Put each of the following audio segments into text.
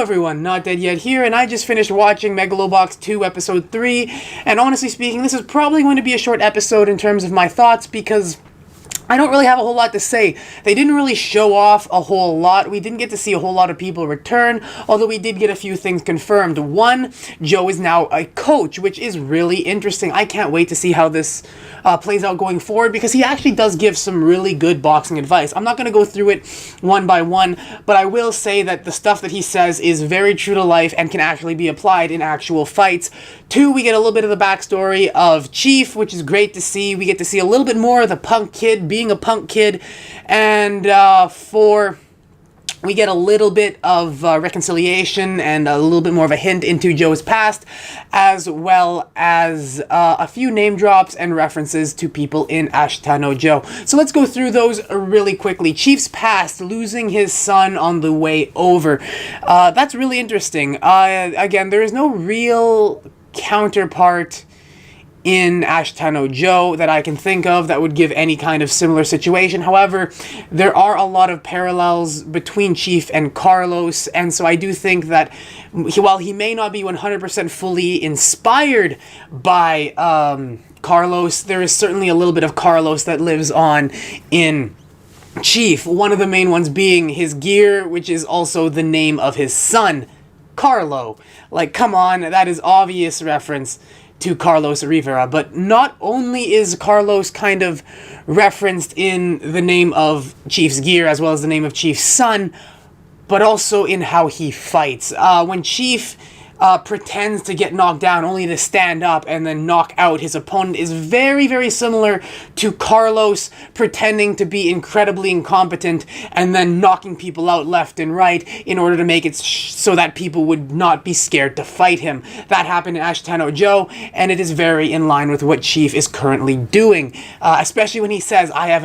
everyone, Not Dead Yet here, and I just finished watching Megalobox 2 Episode 3, and honestly speaking, this is probably going to be a short episode in terms of my thoughts, because I don't really have a whole lot to say. They didn't really show off a whole lot. We didn't get to see a whole lot of people return, although we did get a few things confirmed. One, Joe is now a coach, which is really interesting. I can't wait to see how this plays out going forward, because he actually does give some really good boxing advice. I'm not going to go through it one by one, but I will say that the stuff that he says is very true to life and can actually be applied in actual fights. Two, we get a little bit of the backstory of Chief, which is great to see. We get to see a little bit more of the punk kid being a punk kid. And four, we get a little bit of reconciliation and a little bit more of a hint into Joe's past, as well as a few name drops and references to people in Ashitano Joe. So let's go through those really quickly. Chief's past, losing his son on the way over. That's really interesting. Again, there is no real counterpart in Ashitano Joe that I can think of that would give any kind of similar situation. However, there are a lot of parallels between Chief and Carlos, and so I do think that while he may not be 100% fully inspired by Carlos, there is certainly a little bit of Carlos that lives on in Chief. One of the main ones being his gear, which is also the name of his son, Carlo. Like, come on, that is obvious reference to Carlos Rivera. But not only is Carlos kind of referenced in the name of Chief's gear as well as the name of Chief's son, but also in how he fights. When Chief pretends to get knocked down only to stand up and then knock out his opponent is very, very similar to Carlos pretending to be incredibly incompetent and then knocking people out left and right in order to make it so that people would not be scared to fight him. That happened in Ashitano Joe, and it is very in line with what Chief is currently doing, especially when he says, I have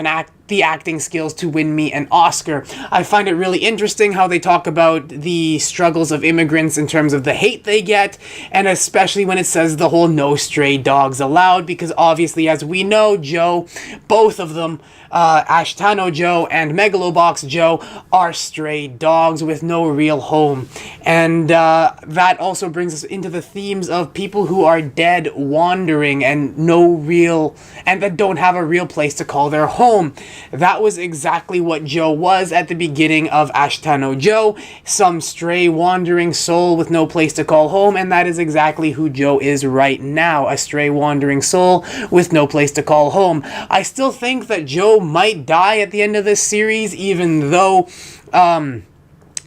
the acting skills to win me an Oscar. I find it really interesting how they talk about the struggles of immigrants in terms of the hate they get, and especially when it says the whole no stray dogs allowed, because obviously, as we know, Joe, both of them, Ashitano Joe and Megalobox Joe, are stray dogs with no real home. And that also brings us into the themes of people who are dead, wandering, and that don't have a real place to call their home. That was exactly what Joe was at the beginning of Ashitano Joe, some stray wandering soul with no place to call home, and that is exactly who Joe is right now, a stray wandering soul with no place to call home. I still think that Joe might die at the end of this series, even though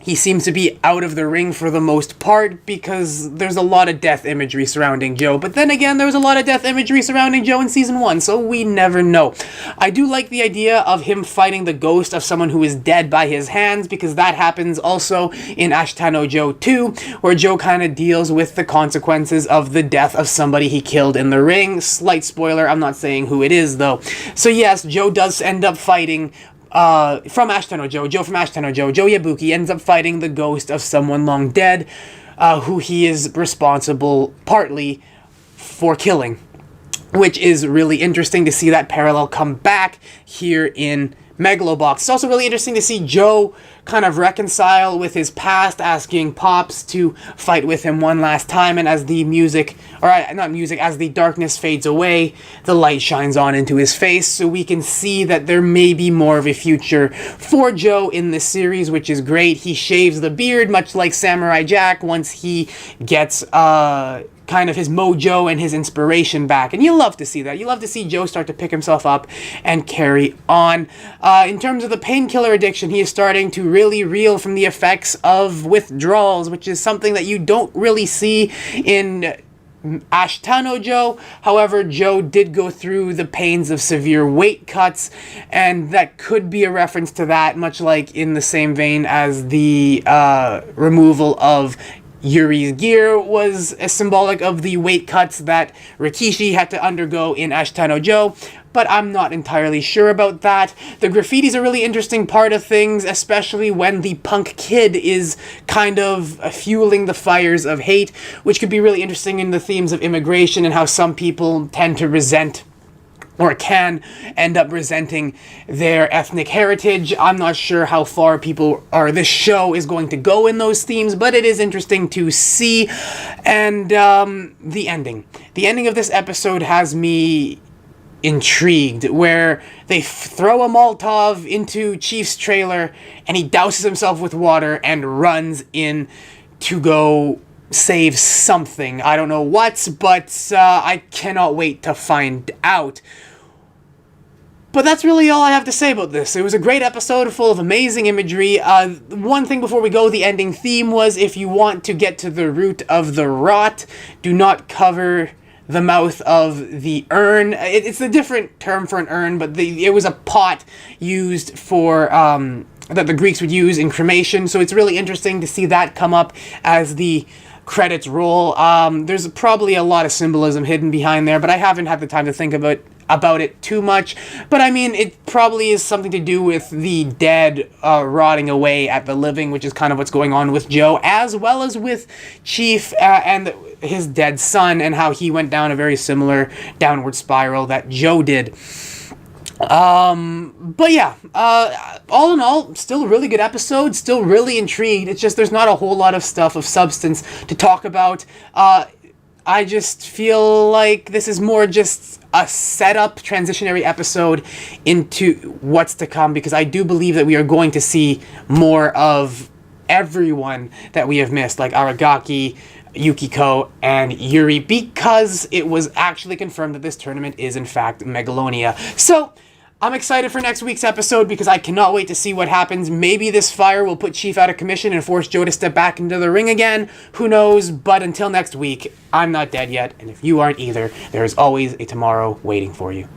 he seems to be out of the ring for the most part, because there's a lot of death imagery surrounding Joe. But then again, there was a lot of death imagery surrounding Joe in Season 1, so we never know. I do like the idea of him fighting the ghost of someone who is dead by his hands, because that happens also in Ashitano Joe 2, where Joe kind of deals with the consequences of the death of somebody he killed in the ring. Slight spoiler, I'm not saying who it is, though. So yes, Joe does end up fighting from Ashitano Joe, Joe from Ashitano Joe, Joe Yabuki ends up fighting the ghost of someone long dead, who he is responsible partly for killing, which is really interesting to see that parallel come back here in Megalobox. It's also really interesting to see Joe kind of reconcile with his past, asking Pops to fight with him one last time, and as the as the darkness fades away, the light shines on into his face, so we can see that there may be more of a future for Joe in this series, which is great. He shaves the beard, much like Samurai Jack, once he gets kind of his mojo and his inspiration back, and you love to see that. You love to see Joe start to pick himself up and carry on. In terms of the painkiller addiction, he is starting to really reel from the effects of withdrawals, which is something that you don't really see in Ashitano Joe. However, Joe did go through the pains of severe weight cuts, and that could be a reference to that, much like in the same vein as the removal of Yuri's gear was symbolic of the weight cuts that Rikishi had to undergo in Ashitano Joe, but I'm not entirely sure about that. The graffiti's a really interesting part of things, especially when the punk kid is kind of fueling the fires of hate, which could be really interesting in the themes of immigration and how some people tend to resent or can end up resenting their ethnic heritage. I'm not sure how far this show is going to go in those themes, but it is interesting to see. And the ending of this episode has me intrigued, where they throw a Molotov into Chief's trailer and he douses himself with water and runs in to go save something. I don't know what, but I cannot wait to find out. But that's really all I have to say about this. It was a great episode full of amazing imagery. One thing before we go, the ending theme was, if you want to get to the root of the rot, do not cover the mouth of the urn. It's a different term for an urn, but it was a pot used for that the Greeks would use in cremation. So it's really interesting to see that come up as the credits roll. There's probably a lot of symbolism hidden behind there, but I haven't had the time to think about it too much. But I mean, it probably is something to do with the dead rotting away at the living, which is kind of what's going on with Joe, as well as with Chief and his dead son, and how he went down a very similar downward spiral that Joe did. But yeah, all in all, still a really good episode, still really intrigued. It's just there's not a whole lot of stuff of substance to talk about. I just feel like this is more just a setup, transitionary episode into what's to come, because I do believe that we are going to see more of everyone that we have missed, like Aragaki, Yukiko, and Yuri, because it was actually confirmed that this tournament is in fact Megalonia. So I'm excited for next week's episode because I cannot wait to see what happens. Maybe this fire will put Chief out of commission and force Joe to step back into the ring again. Who knows? But until next week, I'm not dead yet, and if you aren't either, there is always a tomorrow waiting for you.